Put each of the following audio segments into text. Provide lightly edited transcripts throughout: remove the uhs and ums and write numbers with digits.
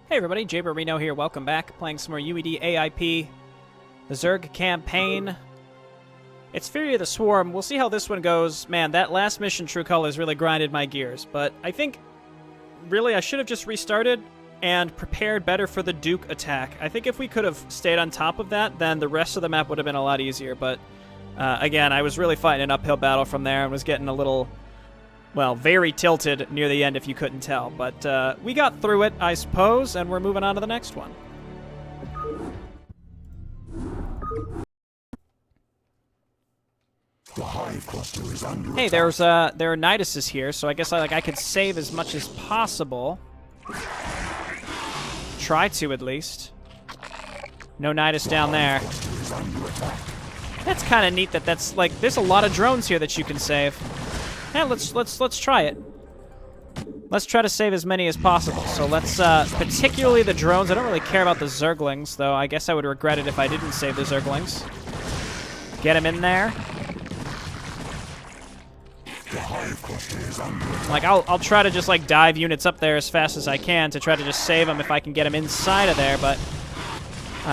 Hey everybody, Jaber Reno here, welcome back. Playing some more UEDAIP, the Zerg campaign. It's Fury of the Swarm. We'll see how this one goes. Man, that last mission, True Colors, really grinded my gears. But I think, really, I should have just restarted and prepared better for the Duke attack. I think if we could have stayed on top of that, then the rest of the map would have been a lot easier. But, again, I was really fighting an uphill battle from there and was getting a little... well, very tilted near the end if you couldn't tell. But we got through it, I suppose, and we're moving on to the next one. The hive cluster is under Hey, there are Niduses here, so I guess I could save as much as possible. Try to, at least. No Nidus down there. That's kind of neat that's like, there's a lot of drones here that you can save. Yeah, let's try it. Let's try to save as many as possible. So let's, particularly the drones. I don't really care about the Zerglings, though. I guess I would regret it if I didn't save the Zerglings. Get him in there. Like, I'll try to just, like, dive units up there as fast as I can to try to just save them if I can get them inside of there, but...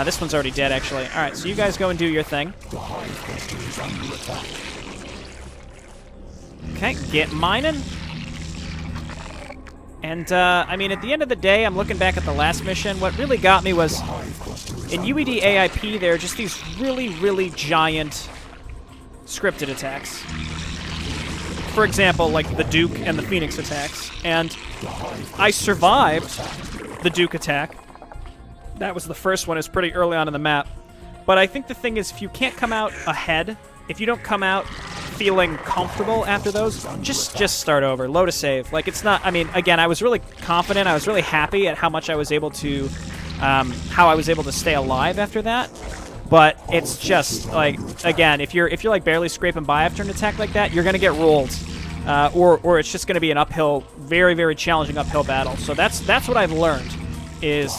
this one's already dead, actually. Alright, so you guys go and do your thing. Okay, get mining. And, I mean, at the end of the day, I'm looking back at the last mission. What really got me was, in UEDAIP, there are just these really, really giant scripted attacks. For example, like the Duke and the Phoenix attacks. And I survived the Duke attack. That was the first one. It was pretty early on in the map. But I think the thing is, if you can't come out ahead, if you don't come out feeling comfortable after those, just start over. Load a save. Like, it's not... I mean, again, I was really confident. I was really happy at how much I was able to... how I was able to stay alive after that. But it's just, like, again, if you're like, barely scraping by after an attack like that, you're going to get rolled. Or it's just going to be an uphill, very, very challenging uphill battle. So that's what I've learned, is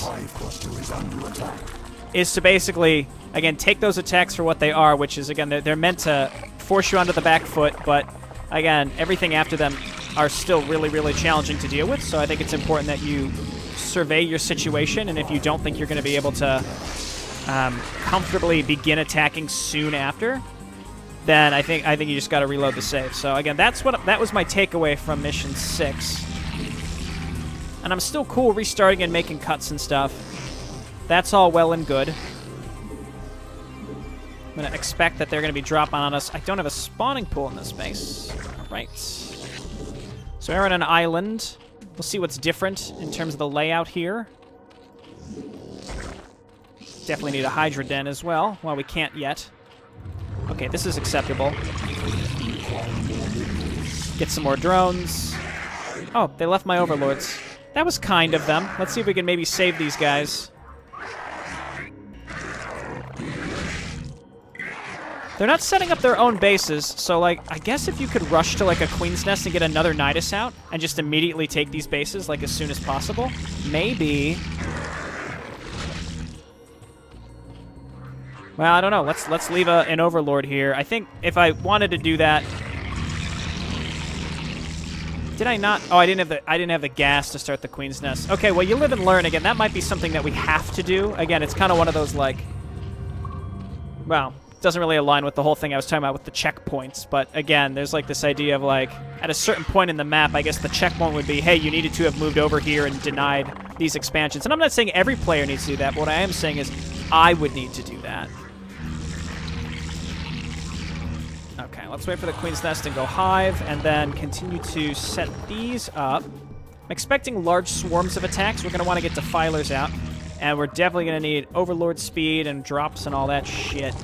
to basically, again, take those attacks for what they are, which is, again, they're meant to force you onto the back foot, but, again, everything after them are still really, really challenging to deal with, so I think it's important that you survey your situation, and if you don't think you're going to be able to comfortably begin attacking soon after, then I think you just got to reload the save. So, again, that was my takeaway from Mission 6. And I'm still cool restarting and making cuts and stuff. That's all well and good. I'm going to expect that they're going to be dropping on us. I don't have a spawning pool in this base. All right. So we're on an island. We'll see what's different in terms of the layout here. Definitely need a Hydra Den as well. Well, we can't yet. Okay, this is acceptable. Get some more drones. Oh, they left my overlords. That was kind of them. Let's see if we can maybe save these guys. They're not setting up their own bases, so, like, I guess if you could rush to, like, a Queen's Nest and get another Nidus out and just immediately take these bases, like, as soon as possible, maybe... Well, I don't know. Let's leave an Overlord here. I think if I wanted to do that... Did I not? Oh, I didn't have the gas to start the Queen's Nest. Okay, well, you live and learn. Again, that might be something that we have to do. Again, it's kind of one of those, like... Well, it doesn't really align with the whole thing I was talking about with the checkpoints. But, again, there's, like, this idea of, like, at a certain point in the map, I guess the checkpoint would be, hey, you needed to have moved over here and denied these expansions. And I'm not saying every player needs to do that, but what I am saying is I would need to do that. Okay, let's wait for the Queen's Nest and go Hive, and then continue to set these up. I'm expecting large swarms of attacks. We're going to want to get Defilers out, and we're definitely going to need Overlord speed and drops and all that shit.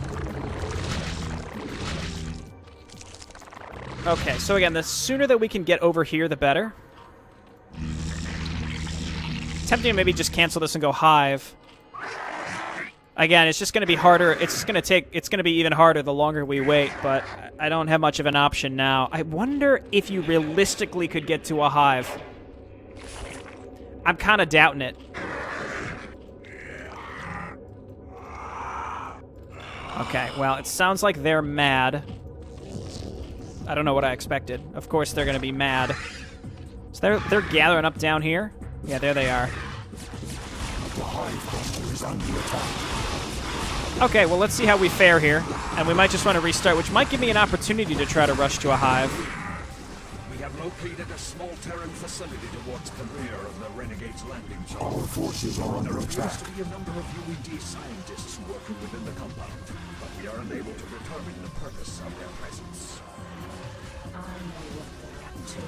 Okay, so again, the sooner that we can get over here, the better. Tempting to maybe just cancel this and go Hive. Again, it's just going to be harder. It's going to be even harder the longer we wait, but I don't have much of an option now. I wonder if you realistically could get to a Hive. I'm kind of doubting it. Okay, well, it sounds like they're mad. I don't know what I expected. Of course they're going to be mad. So they're gathering up down here. Yeah, there they are. Okay, well, let's see how we fare here. And we might just want to restart, which might give me an opportunity to try to rush to a hive. We have located a small Terran facility towards the rear of the Renegade's landing zone. Our forces are under There appears attack. to be a number of UED scientists working within the compound, but we are unable to determine the purpose of their presence. I know what they're up to.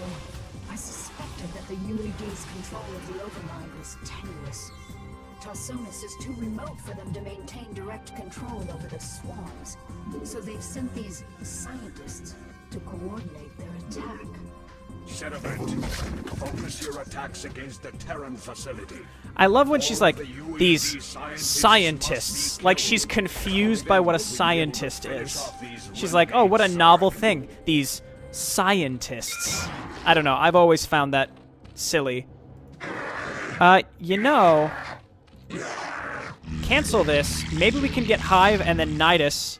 I suspected that the UED's control of the overmind was tenuous. Tarsonis is too remote for them to maintain direct control over the swarms. So they've sent these scientists to coordinate their attack. Cerebent, focus your attacks against the Terran facility. I love when she's like, these scientists. Like, she's confused by what a scientist is. She's like, oh, what a novel thing. These scientists. I don't know. I've always found that silly. You know, cancel this. Maybe we can get Hive and then Nidus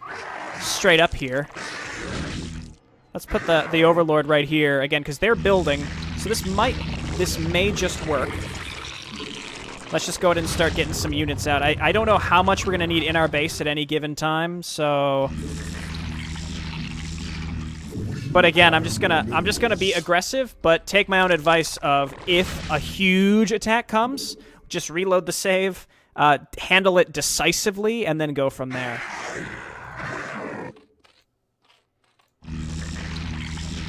straight up here. Let's put the Overlord right here again, because they're building. So this may just work. Let's just go ahead and start getting some units out. I don't know how much we're gonna need in our base at any given time, so. But again, I'm just gonna be aggressive, but take my own advice of if a huge attack comes, just reload the save, handle it decisively, and then go from there.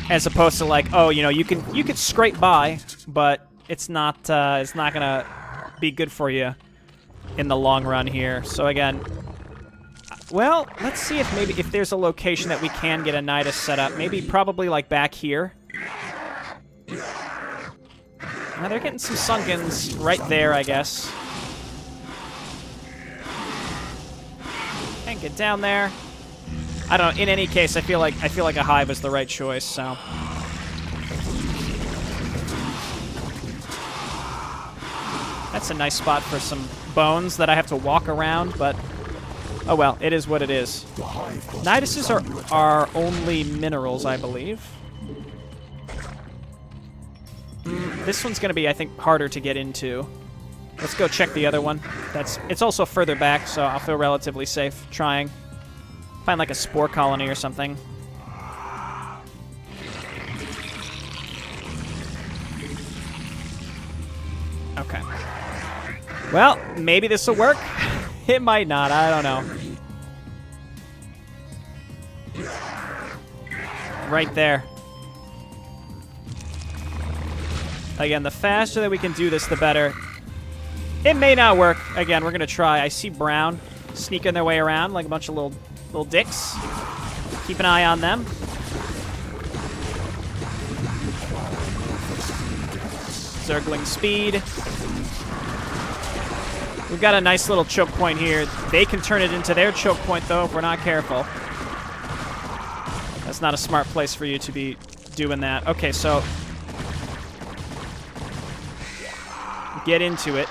As opposed to like, oh, you know, you could scrape by, but it's not gonna be good for you in the long run here. So again, well, let's see if there's a location that we can get a Nidus set up. Maybe probably like back here. Now they're getting some Sunkens right there, I guess. Can't get down there. I don't know. In any case, I feel like a hive is the right choice. So. That's a nice spot for some bones that I have to walk around, but oh well, it is what it is. Niduses are only minerals, I believe. This one's gonna be, I think, harder to get into. Let's go check the other one. It's also further back, so I'll feel relatively safe trying. Find like a spore colony or something. Okay. Well, maybe this will work. It might not. I don't know. Right there. Again, the faster that we can do this, the better. It may not work. Again, we're going to try. I see Brown sneaking their way around like a bunch of little dicks. Keep an eye on them. Zergling speed. We've got a nice little choke point here. They can turn it into their choke point, though, if we're not careful. That's not a smart place for you to be doing that. Okay, so get into it.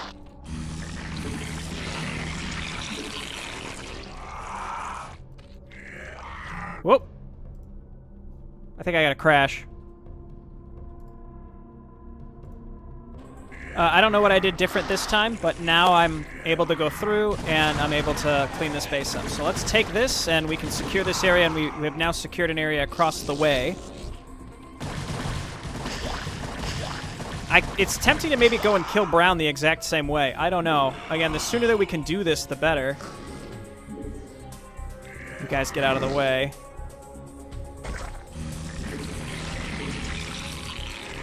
Whoop. I think I got a crash. I don't know what I did different this time, but now I'm able to go through, and I'm able to clean this base up. So let's take this, and we can secure this area, and we have now secured an area across the way. It's tempting to maybe go and kill Brown the exact same way. I don't know. Again, the sooner that we can do this, the better. You guys get out of the way.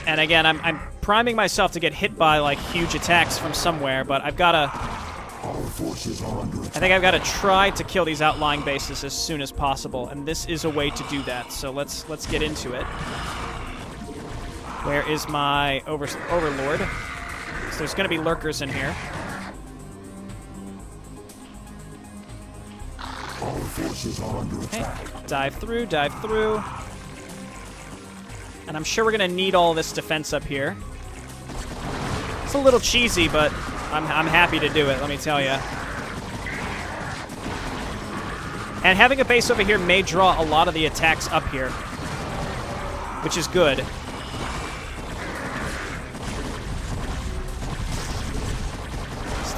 And again, I'm priming myself to get hit by like huge attacks from somewhere, but I've got to. I think I've got to try to kill these outlying bases as soon as possible, and this is a way to do that. So let's get into it. Where is my Overlord? So there's going to be lurkers in here. Okay. Dive through, dive through. And I'm sure we're going to need all this defense up here. It's a little cheesy, but I'm happy to do it, let me tell you. And having a base over here may draw a lot of the attacks up here, which is good.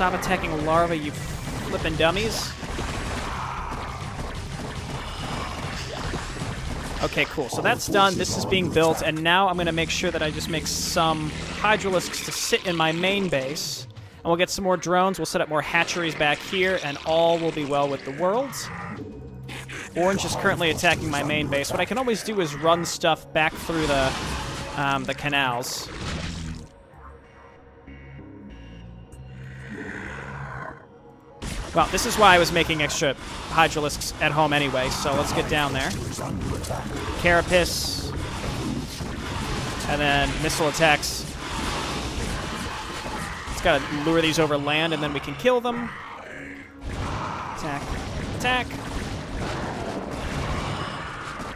Stop attacking larvae, you flippin' dummies. Okay, cool. So that's done. This is being built, and now I'm going to make sure that I just make some hydralisks to sit in my main base. And we'll get some more drones. We'll set up more hatcheries back here, and all will be well with the world. Orange is currently attacking my main base. What I can always do is run stuff back through the canals. Well, this is why I was making extra hydralisks at home anyway, so let's get down there. Carapace. And then missile attacks. Just gotta lure these over land, and then we can kill them. Attack. Attack.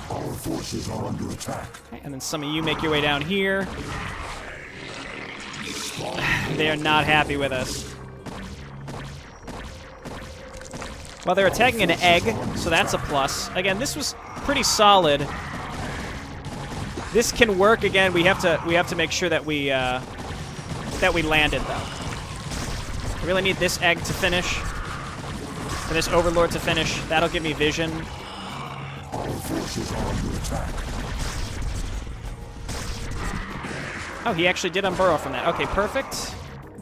Our forces are under attack. Okay, and then some of you make your way down here. They are not happy with us. Well, they're attacking an egg, so that's a plus. Again, this was pretty solid. This can work. Again, we have to make sure that we landed though. I really need this egg to finish, for this overlord to finish. That'll give me vision. Our forces are under attack. Oh, he actually did unburrow from that. Okay, perfect.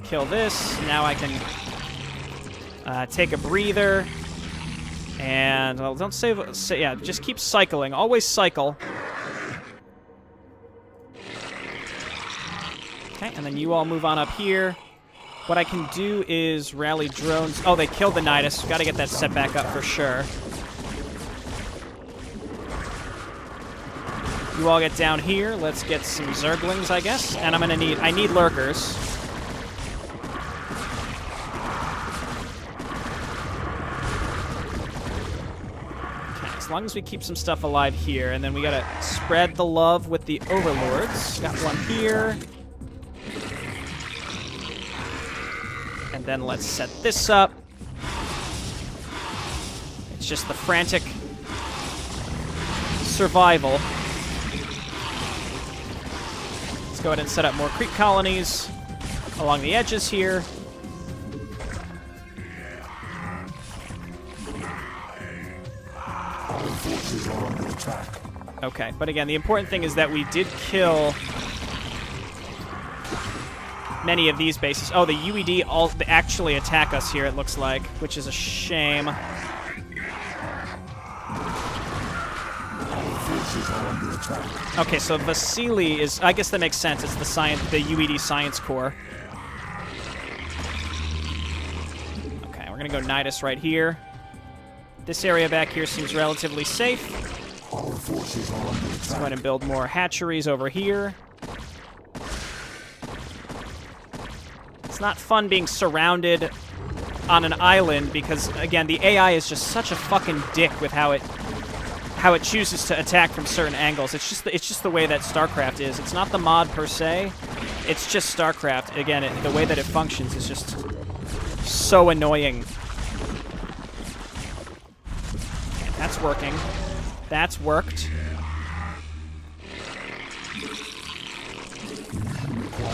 Kill this. Now I can take a breather. And, well, don't save... yeah, just keep cycling. Always cycle. Okay, and then you all move on up here. What I can do is rally drones. Oh, they killed the Nidus. Got to get that set back up for sure. You all get down here. Let's get some Zerglings, I guess. And I'm gonna need... I need lurkers. As long as we keep some stuff alive here, and then we gotta spread the love with the overlords. Got one here. And then let's set this up. It's just the frantic survival. Let's go ahead and set up more creep colonies along the edges here. Okay, but again, the important thing is that we did kill many of these bases. Oh, the UED actually attack us here, it looks like, which is a shame. Okay, so Vasily is... I guess that makes sense. It's the UED Science Corps. Okay, we're going to go Nidus right here. This area back here seems relatively safe. Let's go ahead and build more hatcheries over here. It's not fun being surrounded on an island because, again, the AI is just such a fucking dick with how it chooses to attack from certain angles. It's just the way that StarCraft is. It's not the mod per se. It's just StarCraft. Again, the way that it functions is just so annoying. That's working. That's worked.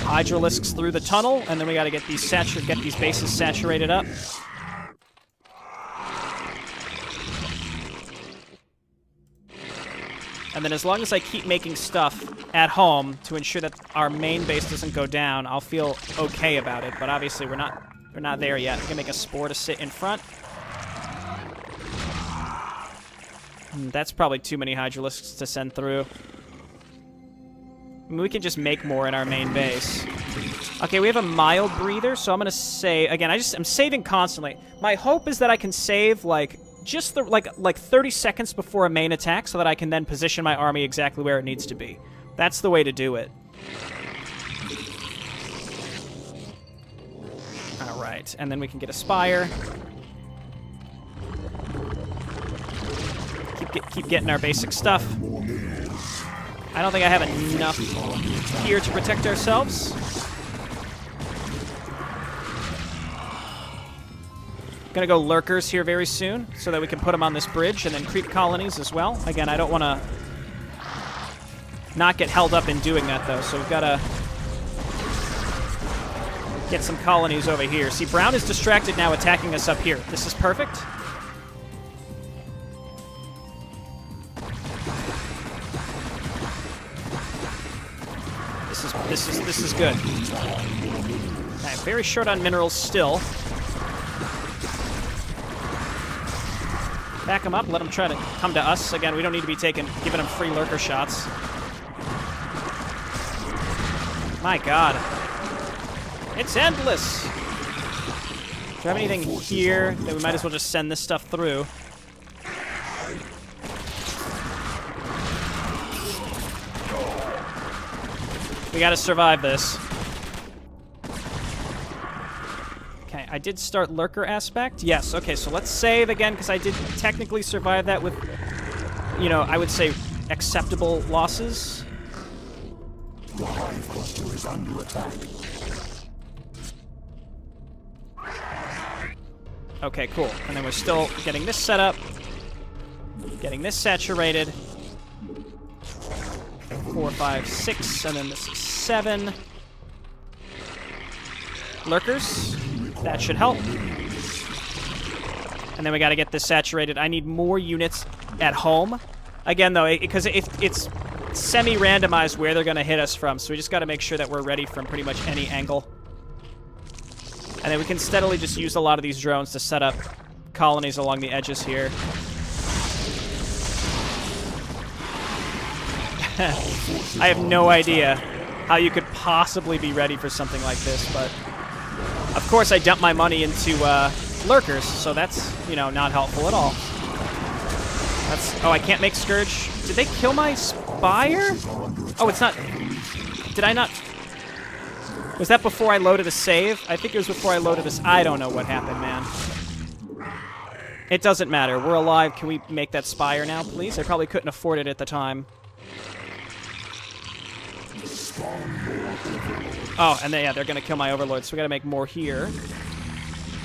Hydralisks through the tunnel, and then we got to get these bases saturated up. And then as long as I keep making stuff at home to ensure that our main base doesn't go down, I'll feel okay about it. But obviously we're not there yet. I'm gonna make a spore to sit in front. That's probably too many hydralisks to send through. I mean, we can just make more in our main base. Okay, we have a mild breather, so I'm gonna say again. I'm saving constantly. My hope is that I can save just like 30 seconds before a main attack, so that I can then position my army exactly where it needs to be. That's the way to do it. All right, and then we can get a spire. Keep getting our basic stuff. I don't think I have enough here to protect ourselves. Gonna go lurkers here very soon, so that we can put them on this bridge, and then creep colonies as well. Again, I don't want to not get held up in doing that, though, so we've got to get some colonies over here. See, Brown is distracted now attacking us up here. This is perfect. This is good. Okay, very short on minerals still. Back him up, let him try to come to us. Again, we don't need to be giving him free lurker shots. My god. It's endless! Do you have anything here that we might as well just send this stuff through? We gotta survive this. Okay, I did start lurker aspect. Yes, okay, so let's save again, because I did technically survive that with, you know, I would say acceptable losses. The hive cluster is under attack. Okay, cool. And then we're still getting this set up, getting this saturated. 4, 5, 6, and then this is 7. Lurkers. That should help. And then we got to get this saturated. I need more units at home. Again, though, because it's semi-randomized where they're going to hit us from, so we just got to make sure that we're ready from pretty much any angle. And then we can steadily just use a lot of these drones to set up colonies along the edges here. I have no idea how you could possibly be ready for something like this, but of course I dumped my money into lurkers, so that's, you know, not helpful at all. Oh, I can't make Scourge. Did they kill my Spire? Oh, it's not... Did I not... Was that before I loaded a save? I think it was before I loaded this. I don't know what happened, man. It doesn't matter. We're alive. Can we make that Spire now, please? I probably couldn't afford it at the time. Oh, and then, yeah, they're going to kill my Overlord, so we got to make more here.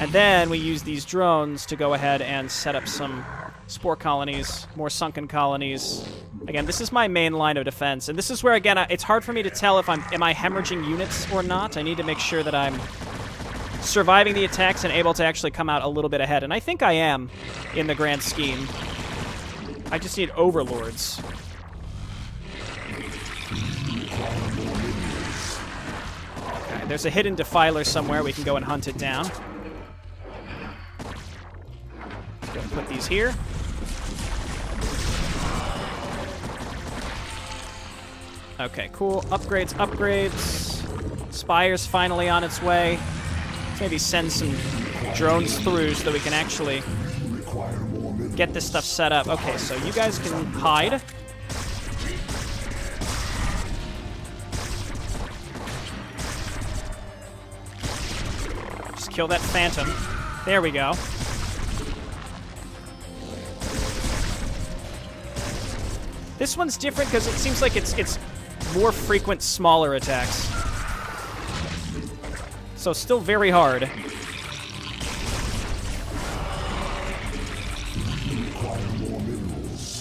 And then we use these drones to go ahead and set up some spore colonies, more sunken colonies. Again, this is my main line of defense, and this is where, again, it's hard for me to tell if am I hemorrhaging units or not. I need to make sure that I'm surviving the attacks and able to actually come out a little bit ahead, and I think I am in the grand scheme. I just need Overlords. Okay, there's a hidden Defiler somewhere. We can go and hunt it down. Go and put these here. Okay, cool. Upgrades, upgrades. Spire's finally on its way. Let's maybe send some drones through so that we can actually get this stuff set up. Okay, so you guys can hide. Just kill that Phantom. There we go. This one's different because it seems like it's more frequent, smaller attacks. So still very hard.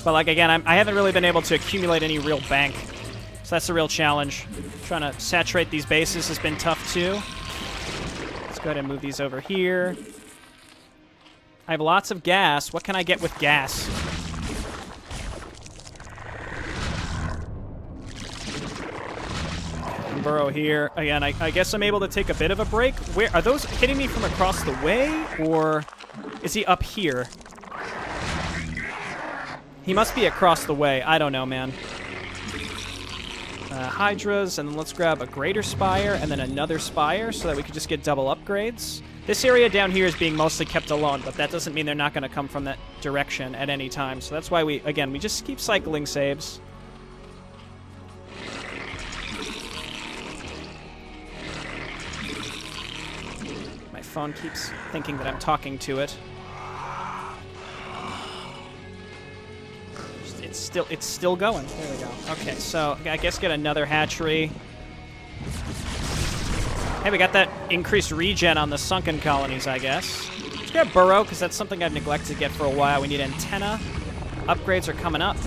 But like again, I haven't really been able to accumulate any real bank. So that's a real challenge. Trying to saturate these bases has been tough too. Let's go ahead and move these over here. I have lots of gas. What can I get with gas? Burrow here. Again, I guess I'm able to take a bit of a break. Where are those hitting me from across the way, or is he up here? He must be across the way. I don't know, man. Hydras, and then let's grab a greater Spire and then another Spire so that we can just get double upgrades. This area down here is being mostly kept alone, but that doesn't mean they're not going to come from that direction at any time. So that's why we just keep cycling saves. Phone keeps thinking that I'm talking to it. It's still going. There we go. Okay, so I guess get another hatchery. Hey, we got that increased regen on the sunken colonies, I guess. Let's grab Burrow, because that's something I've neglected to get for a while. We need antenna. Upgrades are coming up.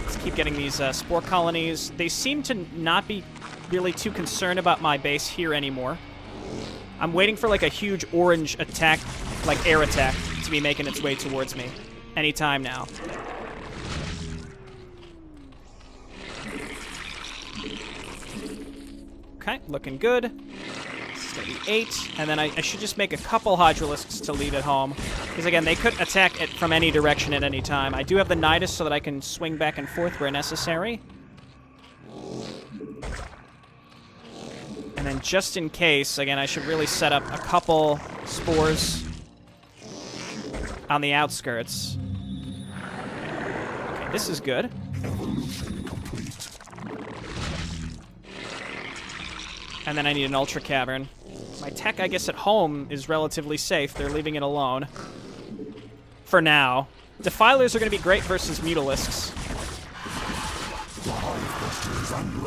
Let's keep getting these spore colonies. They seem to not be really too concerned about my base here anymore. I'm waiting for like a huge orange attack, like air attack, to be making its way towards me anytime now. Okay, looking good. This is going to be 8. And then I should just make a couple Hydralisks to leave at home. Because, again, they could attack it from any direction at any time. I do have the Nidus so that I can swing back and forth where necessary. And then just in case, again, I should really set up a couple spores on the outskirts. Okay, this is good. And then I need an Ultra Cavern. My tech, I guess, at home is relatively safe. They're leaving it alone. For now. Defilers are going to be great versus Mutalisks.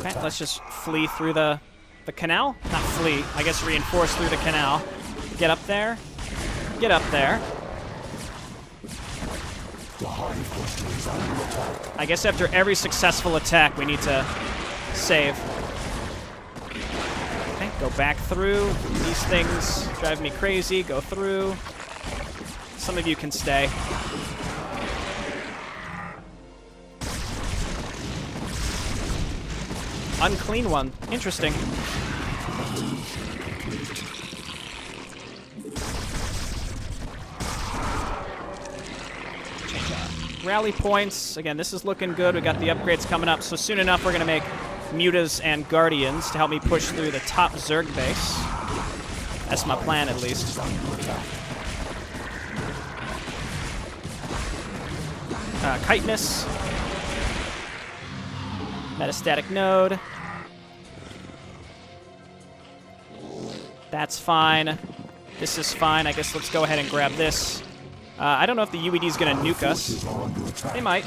Okay, let's just flee through the canal? Not flee. I guess reinforce through the canal. Get up there. Get up there. I guess after every successful attack, we need to save. Okay, go back through. These things drive me crazy. Go through. Some of you can stay. Unclean one. Interesting. Rally points. Again, this is looking good. We got the upgrades coming up. So soon enough, we're going to make Mutas and Guardians to help me push through the top Zerg base. That's my plan, at least. Chitinous. Metastatic node. That's fine. This is fine. I guess let's go ahead and grab this. I don't know if the UED is going to nuke us. They might.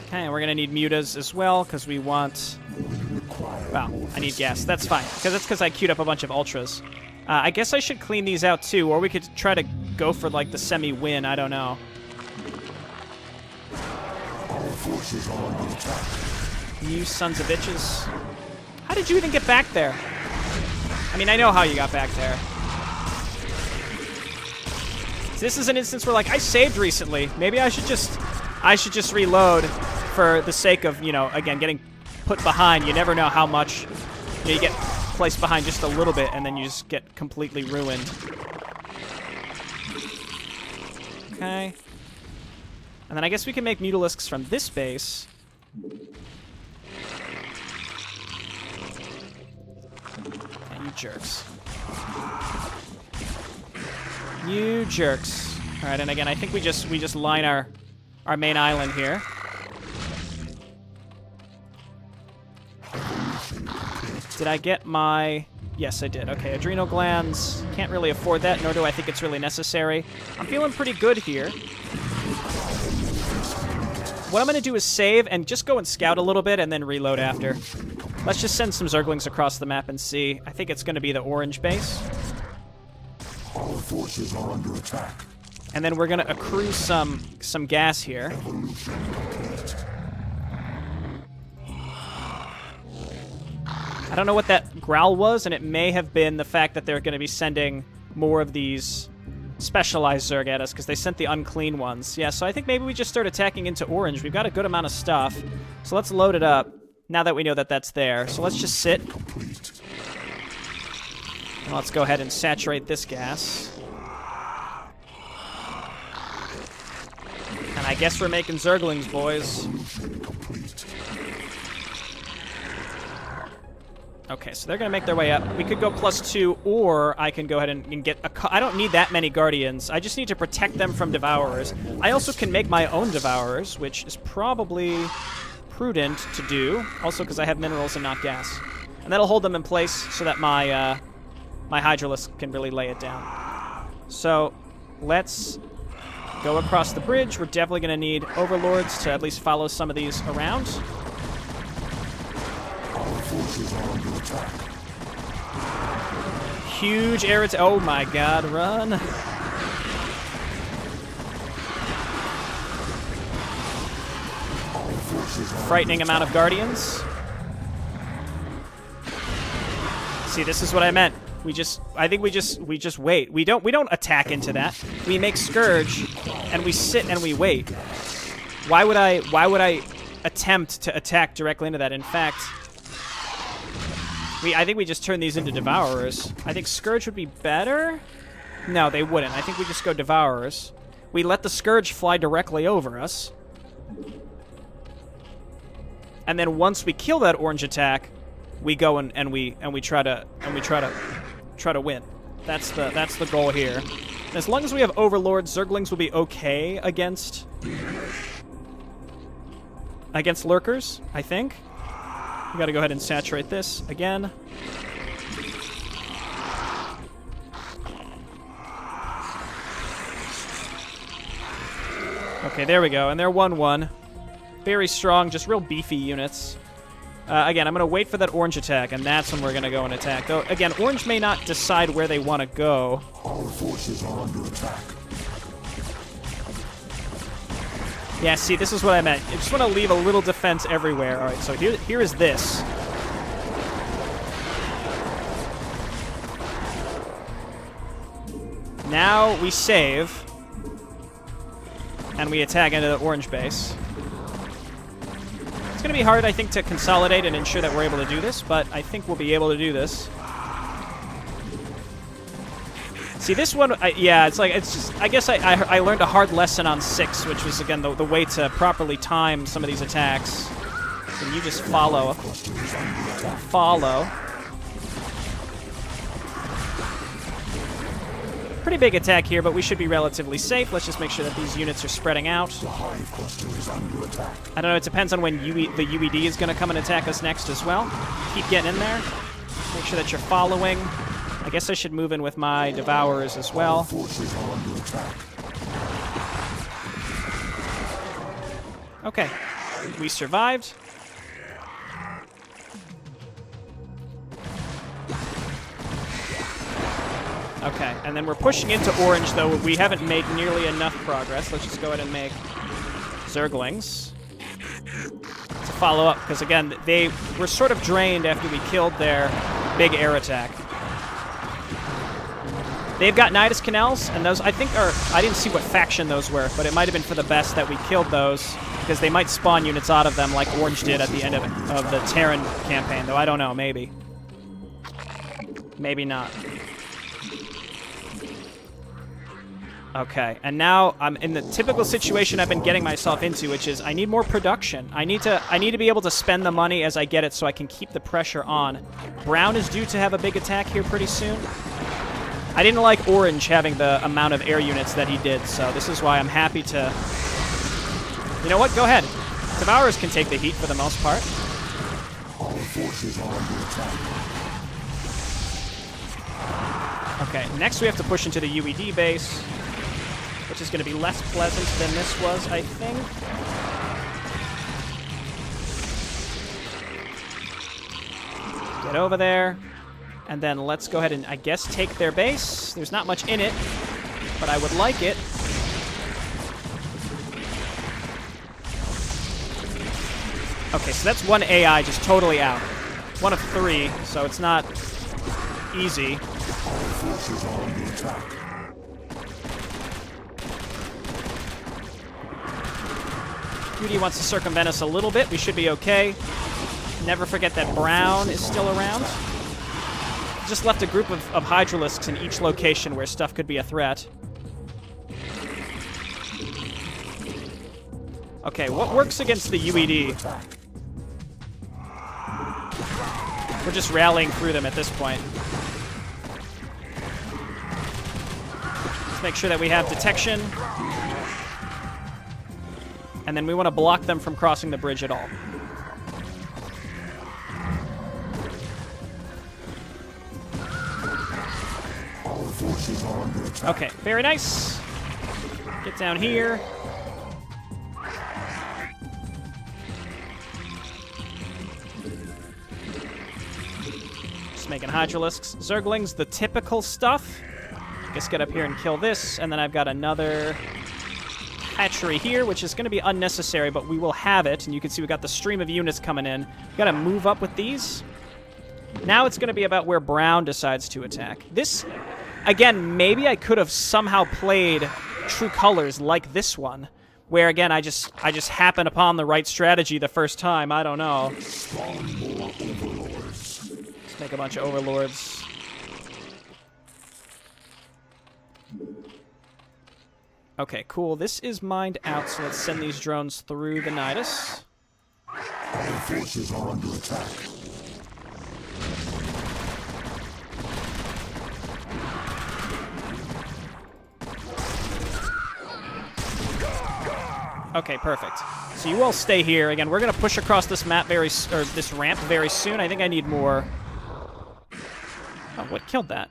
Okay, we're going to need mutas as well, because we want... Wow, I need gas. That's fine, because that's because I queued up a bunch of ultras. I guess I should clean these out, too, or we could try to go for, like, the semi-win. I don't know. You sons of bitches. How did you even get back there? I mean, I know how you got back there. So this is an instance where, like, I saved recently. Maybe I should just reload for the sake of, you know, again, getting put behind. You never know how much, you know, you get placed behind just a little bit, and then you just get completely ruined. Okay. And then I guess we can make Mutalisks from this base. You jerks. You jerks. All right, and again, I think we just line our main island here. Did I get my... Yes, I did. Okay, adrenal glands. Can't really afford that, nor do I think it's really necessary. I'm feeling pretty good here. What I'm going to do is save and just go and scout a little bit and then reload after. Let's just send some Zerglings across the map and see. I think it's going to be the orange base. Our forces are under attack. And then we're going to accrue some gas here. I don't know what that growl was, and it may have been the fact that they're going to be sending more of these specialized Zerg at us, because they sent the unclean ones. Yeah, so I think maybe we just start attacking into orange. We've got a good amount of stuff. So let's load it up, now that we know that that's there. So let's just sit. And let's go ahead and saturate this gas. And I guess we're making Zerglings, boys. Okay, so they're going to make their way up. We could go +2, or I can go ahead and get a... I don't need that many Guardians. I just need to protect them from Devourers. I also can make my own Devourers, which is probably prudent to do. Also because I have minerals and not gas. And that'll hold them in place so that my my Hydralisk can really lay it down. So, let's go across the bridge. We're definitely going to need Overlords to at least follow some of these around. Huge air attack. Oh my god, run. Frightening amount of Guardians. See, this is what I meant. I think we just wait. We don't attack into that. We make Scourge, and we sit and we wait. Why would I attempt to attack directly into that? In fact, I think we just turn these into Devourers. I think Scourge would be better. No, they wouldn't. I think we just go Devourers. We let the Scourge fly directly over us. And then once we kill that orange attack, we go and we try to win. That's the goal here. And as long as we have Overlords, Zerglings will be okay against Lurkers, I think. We gotta go ahead and saturate this again. Okay, there we go. And they're 1-1. Very strong, just real beefy units. Again, I'm going to wait for that orange attack, and that's when we're going to go and attack. Though, again, orange may not decide where they want to go. Our forces are under attack. Yeah, see, this is what I meant. I just want to leave a little defense everywhere. All right, so here is this. Now we save, and we attack into the orange base. It's going to be hard, I think, to consolidate and ensure that we're able to do this, but I think we'll be able to do this. See, this one, yeah, it's just, I guess I learned a hard lesson on 6, which was, again, the way to properly time some of these attacks. And you just follow. Pretty big attack here, but we should be relatively safe. Let's just make sure that these units are spreading out. I don't know, it depends on when the UED is going to come and attack us next as well. Keep getting in there. Make sure that you're following. I guess I should move in with my Devourers as well. Okay, we survived. Okay, and then we're pushing into orange, though we haven't made nearly enough progress. Let's just go ahead and make Zerglings to follow up, because again, they were sort of drained after we killed their big air attack. They've got Nidus Canals, and those, I think, are... I didn't see what faction those were, but it might have been for the best that we killed those, because they might spawn units out of them like Orange did at the end of the Terran campaign, though I don't know, maybe. Maybe not. Okay, and now I'm in the typical situation I've been getting myself into, which is I need more production. I need to be able to spend the money as I get it so I can keep the pressure on. Brown is due to have a big attack here pretty soon. I didn't like Orange having the amount of air units that he did, so this is why I'm happy to... You know what? Go ahead. Devourers can take the heat for the most part. Our forces are under attack. Okay, next we have to push into the UED base, which is going to be less pleasant than this was, I think. Get over there. And then let's go ahead and, I guess, take their base. There's not much in it, but I would like it. Okay, so that's one AI just totally out. One of 3, so it's not easy. Our forces are under attack. Judy wants to circumvent us a little bit. We should be okay. Never forget that Brown is still around. Just left a group of Hydralisks in each location where stuff could be a threat. Okay, what works against the UED? We're just rallying through them at this point. Let's make sure that we have detection. And then we want to block them from crossing the bridge at all. Okay, very nice. Get down here. Just making Hydralisks. Zerglings, the typical stuff. I guess get up here and kill this, and then I've got another hatchery here, which is going to be unnecessary, but we will have it, and you can see we got the stream of units coming in. Got to move up with these. Now it's going to be about where Brown decides to attack. This, again, maybe I could have somehow played True Colors like this one, where, again, I just happen upon the right strategy the first time. I don't know. Let's make a bunch of Overlords. Okay, cool. This is mined out, so let's send these drones through the Nidus. Our forces are under attack. Okay, perfect. So you all stay here. Again, we're going to push across this map this ramp very soon. I think I need more. Oh, what killed that?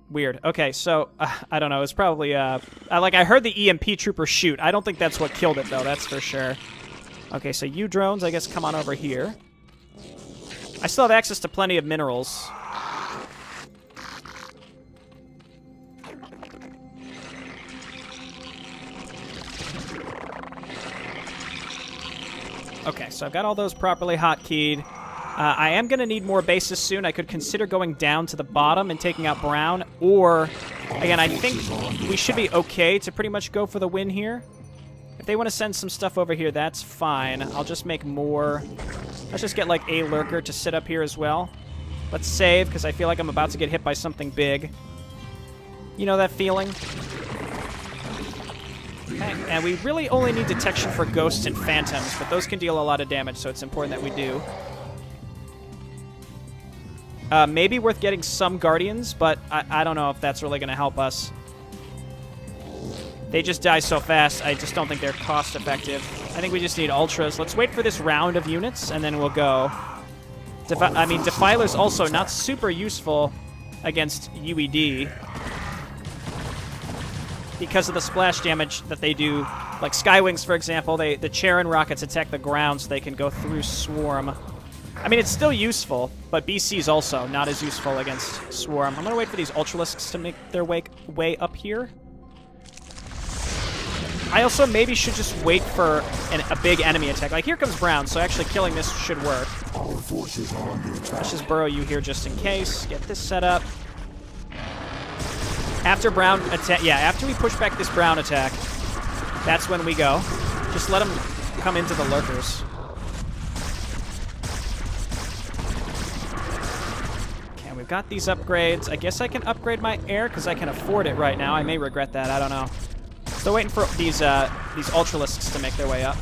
Weird. Okay, so I don't know. It's probably I heard the EMP trooper shoot. I don't think that's what killed it though. That's for sure. Okay, so you drones, I guess, come on over here. I still have access to plenty of minerals. Okay, so I've got all those properly hotkeyed. I am going to need more bases soon. I could consider going down to the bottom and taking out Brown. Or, again, I think we should be okay to pretty much go for the win here. If they want to send some stuff over here, that's fine. I'll just make more. Let's just get, like, a lurker to sit up here as well. Let's save, because I feel like I'm about to get hit by something big. You know that feeling? Okay, and we really only need detection for ghosts and phantoms, but those can deal a lot of damage, so it's important that we do. Maybe worth getting some Guardians, but I don't know if that's really going to help us. They just die so fast, I just don't think they're cost-effective. I think we just need Ultras. Let's wait for this round of units, and then we'll go. Defiler's also not super useful against UED because of the splash damage that they do. Like Skywings, for example, the Charon rockets attack the ground so they can go through Swarm. I mean, it's still useful, but BC is also not as useful against Swarm. I'm going to wait for these Ultralisks to make their way up here. I also maybe should just wait for a big enemy attack. Like, here comes Brown, so actually killing this should work. Our forces are under attack. Let's just burrow you here just in case. Get this set up. After Brown attack, yeah, after we push back this Brown attack, that's when we go. Just let them come into the lurkers. Okay, we've got these upgrades. I guess I can upgrade my air because I can afford it right now. I may regret that. I don't know. Still waiting for these Ultralisks to make their way up.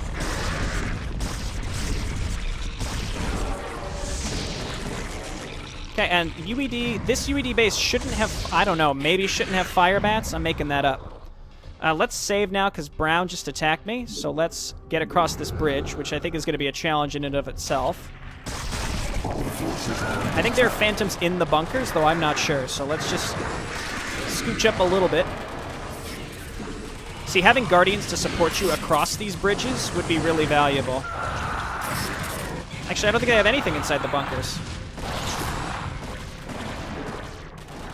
Okay, and UED, this UED base shouldn't have, I don't know, maybe shouldn't have fire bats. I'm making that up. Let's save now because Brown just attacked me. So let's get across this bridge, which I think is going to be a challenge in and of itself. I think there are phantoms in the bunkers, though I'm not sure. So let's just scooch up a little bit. See, having Guardians to support you across these bridges would be really valuable. Actually, I don't think I have anything inside the bunkers.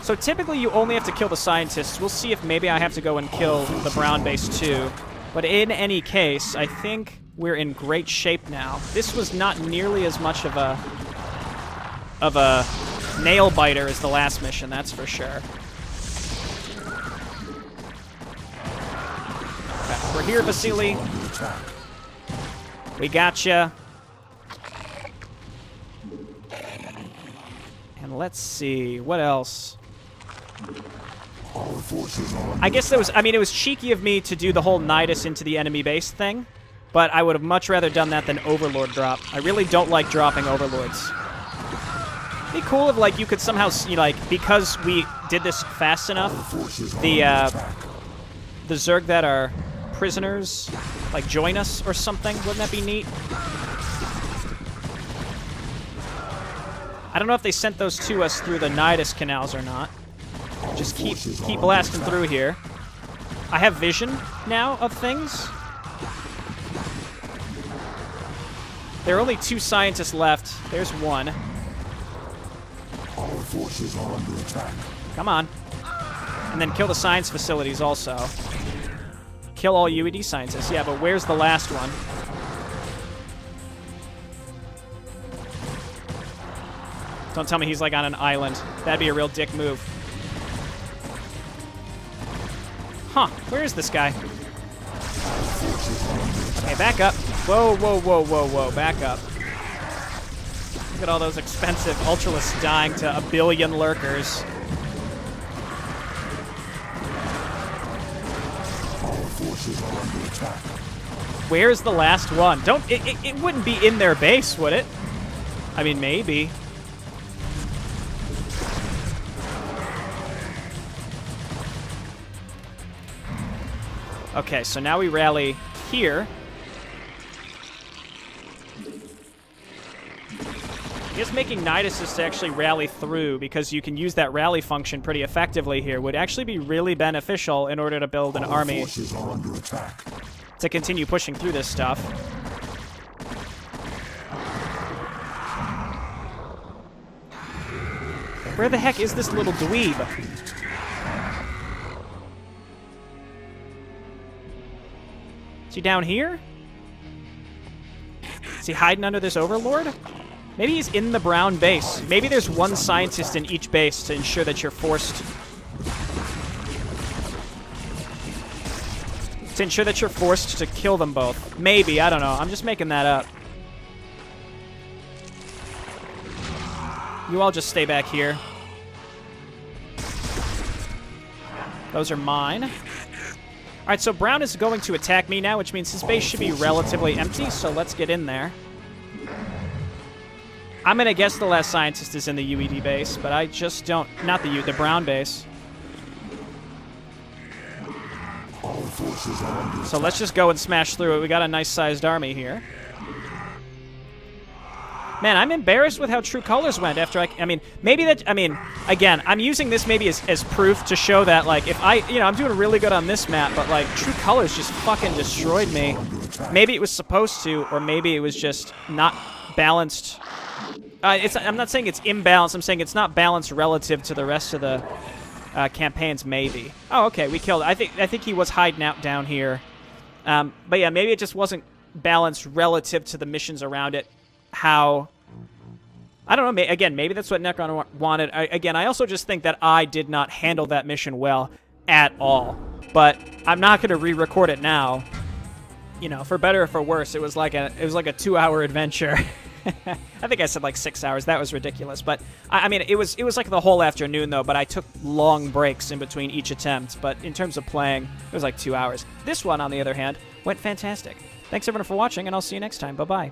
So typically you only have to kill the scientists. We'll see if maybe I have to go and kill the Brown base too. But in any case, I think we're in great shape now. This was not nearly as much of a nail biter as the last mission, that's for sure. Okay, we're here, Vasily. We gotcha. And let's see, what else? I guess it was cheeky of me to do the whole Nidus into the enemy base thing, but I would have much rather done that than Overlord drop. I really don't like dropping Overlords. It'd be cool if, like, you could somehow see, like, because we did this fast enough, the Zerg that are prisoners, like, join us or something. Wouldn't that be neat? I don't know if they sent those to us through the Nidus canals or not. Just keep blasting through here. I have vision now of things. There are only 2 scientists left. There's one. Our forces are under attack. Come on. And then kill the science facilities also. Kill all UED scientists. Yeah, but where's the last one? Don't tell me he's, like, on an island. That'd be a real dick move. Huh. Where is this guy? Okay, back up. Whoa, whoa, whoa, whoa, whoa. Back up. Look at all those expensive Ultralisks dying to a billion lurkers. Where's the last one? Don't. It wouldn't be in their base, would it? I mean, maybe. Okay, so now we rally here. I guess making Niduses to actually rally through, because you can use that rally function pretty effectively here, would actually be really beneficial in order to build an army to continue pushing through this stuff. Where the heck is this little dweeb? Is he down here? Is he hiding under this overlord? Maybe he's in the brown base. Maybe there's one scientist in each base to ensure that you're forced... to ensure that you're forced to kill them both. Maybe, I don't know. I'm just making that up. You all just stay back here. Those are mine. Alright, so Brown is going to attack me now, which means his base should be relatively empty, so let's get in there. I'm going to guess the last scientist is in the UED base, but I just don't... Not the Brown base. So let's just go and smash through it. We got a nice-sized army here. Man, I'm embarrassed with how True Colors went after I mean, maybe that... I mean, again, I'm using this maybe as proof to show that, like, if I... You know, I'm doing really good on this map, but, like, True Colors just fucking destroyed me. Maybe it was supposed to, or maybe it was just not balanced... I'm not saying it's imbalanced. I'm saying it's not balanced relative to the rest of the campaigns, maybe. Oh, okay, we killed... I think he was hiding out down here. But yeah, maybe it just wasn't balanced relative to the missions around it. How... I don't know, again, maybe that's what Nekron wanted. Again, I also just think that I did not handle that mission well at all. But I'm not going to re-record it now. You know, for better or for worse, it was like a 2-hour adventure. I think I said like 6 hours. That was ridiculous. But I mean, it was like the whole afternoon though. But I took long breaks in between each attempt. But in terms of playing, it was like 2 hours. This one, on the other hand, went fantastic. Thanks everyone for watching, and I'll see you next time. Bye bye.